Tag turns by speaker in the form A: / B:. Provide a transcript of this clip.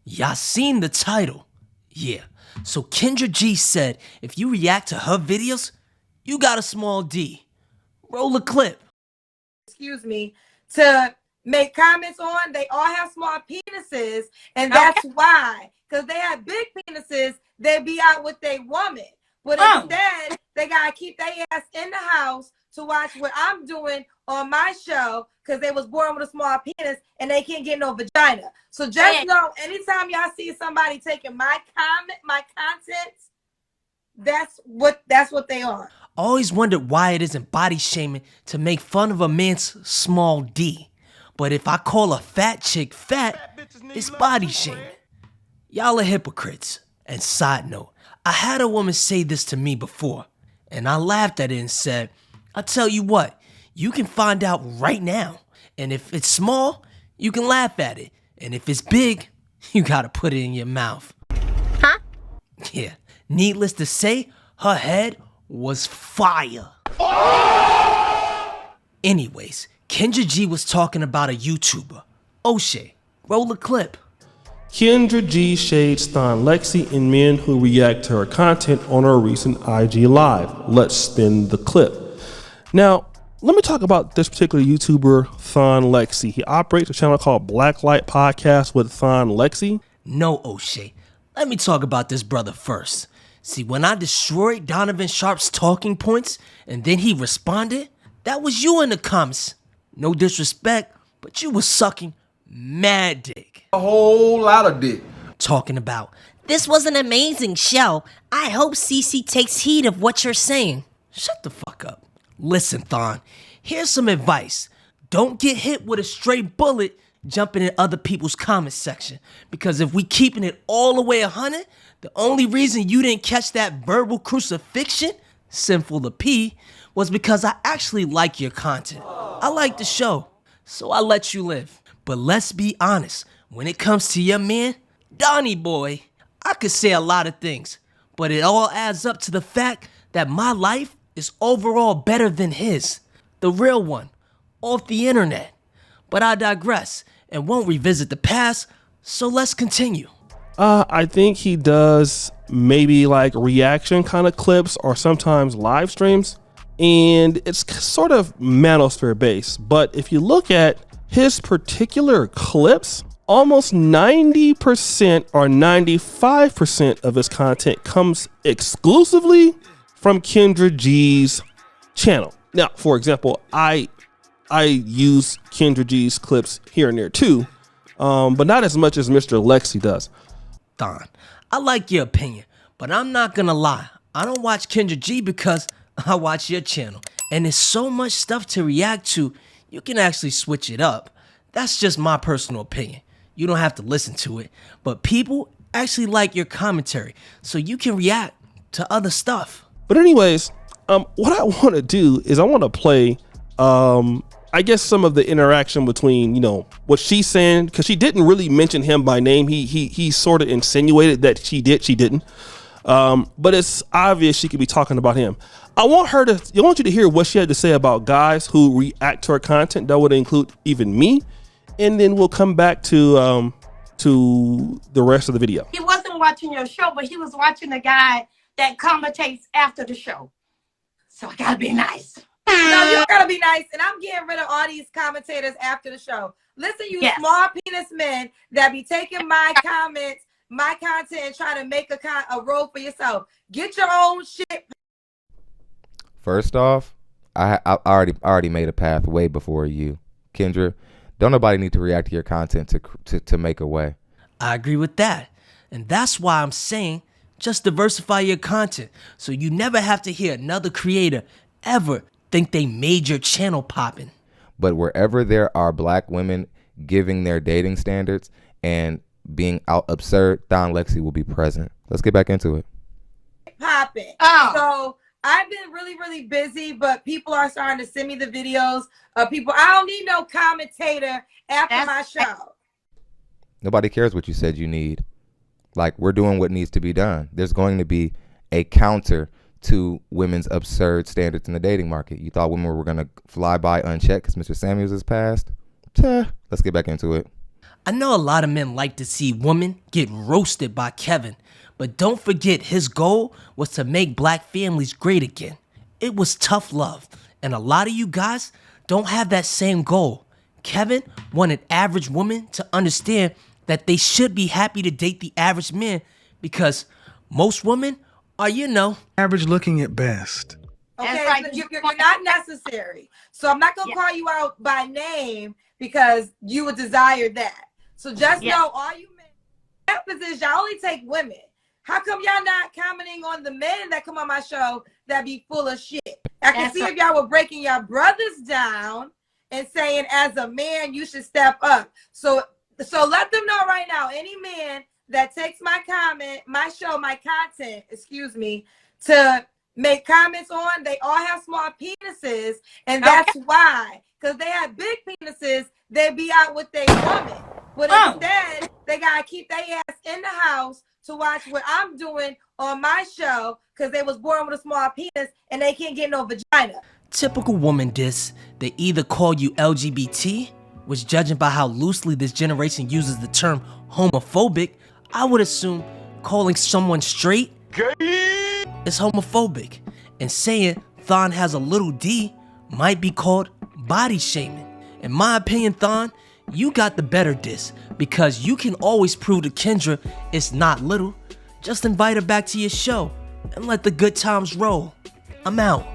A: Y'all seen the title. Yeah, so Kendra G said if you react to her videos, you got a small D. Roll a clip.
B: Excuse me, to make comments on, they all have small penises, and that's why, because they have big penises, they be out with their woman. But instead, they gotta keep their ass in the house to watch what I'm doing on my show, because they was born with a small penis and they can't get no vagina. So just know, anytime y'all see somebody taking my content, that's what they are.
A: Always wondered why it isn't body shaming to make fun of a man's small D. But if I call a fat chick fat, it's body shaming. Y'all are hypocrites. And side note, I had a woman say this to me before, and I laughed at it and said, I'll tell you what, you can find out right now. And if it's small, you can laugh at it. And if it's big, you gotta put it in your mouth.
C: Huh?
A: Yeah, needless to say, her head was fire. Anyways, Kendra G was talking about a YouTuber, Oshay. Roll a clip.
D: Kendra G shades Thon Lexy and men who react to her content on her recent IG Live. Let's spin the clip. Now, let me talk about this particular YouTuber, Thon Lexy. He operates a channel called Blacklight Podcast with Thon Lexy.
A: No, Oshay. Let me talk about this brother first. See, when I destroyed Donovan Sharp's talking points and then he responded, that was you in the comments. No disrespect, but you was sucking mad dick.
E: A whole lot of dick.
A: Talking about,
C: This was an amazing show. I hope Cece takes heed of what you're saying.
A: shut the fuck up. Listen, Thon, here's some advice. Don't get hit with a stray bullet jumping in other people's comment section. Because if we keeping it all the way 100, the only reason you didn't catch that verbal crucifixion, sinful to pee, was because I actually like your content. I like the show, so I let you live. But let's be honest, when it comes to your man, Donnie boy, I could say a lot of things, but it all adds up to the fact that my life is overall better than his, the real one, off the internet. But I digress and won't revisit the past, so let's continue.
D: I think he does maybe like reaction kind of clips or sometimes live streams, and it's sort of manosphere based. But if you look at his particular clips, almost 90% or 95% of his content comes exclusively from Kendra G's channel. Now, for example, I use Kendra G's clips here and there too, but not as much as Mr. Lexy does.
A: Thon, I like your opinion, but I'm not gonna lie. I don't watch Kendra G because I watch your channel. And there's so much stuff to react to, you can actually switch it up. That's just my personal opinion. You don't have to listen to it, but people actually like your commentary, so you can react to other stuff.
D: But anyways, what I want to do is I want to play, I guess some of the interaction between, you know, what she's saying, because she didn't really mention him by name. He sort of insinuated that she didn't. But it's obvious she could be talking about him. I want you to hear what she had to say about guys who react to her content. That would include even me. And then we'll come back to the rest of the video.
F: He wasn't watching your show, but he was watching the guy that commentates after the show. So I gotta be nice.
B: No, you gotta be nice, and I'm getting rid of all these commentators after the show. Listen, you small penis men that be taking my comments, my content, and trying to make a role for yourself. Get your own shit.
G: First off, I already made a path way before you, Kendra. Don't nobody need to react to your content to make a way.
A: I agree with that. And that's why I'm saying just diversify your content so you never have to hear another creator ever think they made your channel popping.
G: But wherever there are black women giving their dating standards and being out absurd, Thon Lexy will be present. Let's get back into it.
B: Popping. So I've been really, really busy, but people are starting to send me the videos of people. I don't need no commentator after my show.
G: Nobody cares what you said you need. Like, we're doing what needs to be done. There's going to be a counter to women's absurd standards in the dating market. You thought women were going to fly by unchecked because Mr. Samuels has passed? Let's get back into it.
A: I know a lot of men like to see women get roasted by Kevin, but don't forget his goal was to make black families great again. It was tough love, and a lot of you guys don't have that same goal. Kevin wanted average women to understand that they should be happy to date the average man because most women are,
E: average looking at best.
B: Okay,
F: That's right.
B: so you're not necessary. So I'm not gonna call you out by name because you would desire that. So just know all you men, that position, y'all only take women. How come y'all not commenting on the men that come on my show that be full of shit? I can see if y'all were breaking your brothers down and saying, as a man, you should step up. So let them know right now, any man that takes my comment, my show, my content, to make comments on, they all have small penises, and that's why. Because they have big penises, they be out with their woman. But instead, they gotta keep their ass in the house to watch what I'm doing on my show because they was born with a small penis and they can't get no vagina.
A: Typical woman diss, they either call you LGBT, which judging by how loosely this generation uses the term homophobic, I would assume calling someone straight is homophobic, and saying Thon has a little D might be called body shaming. In my opinion, Thon, you got the better diss because you can always prove to Kendra it's not little. Just invite her back to your show and let the good times roll. I'm out.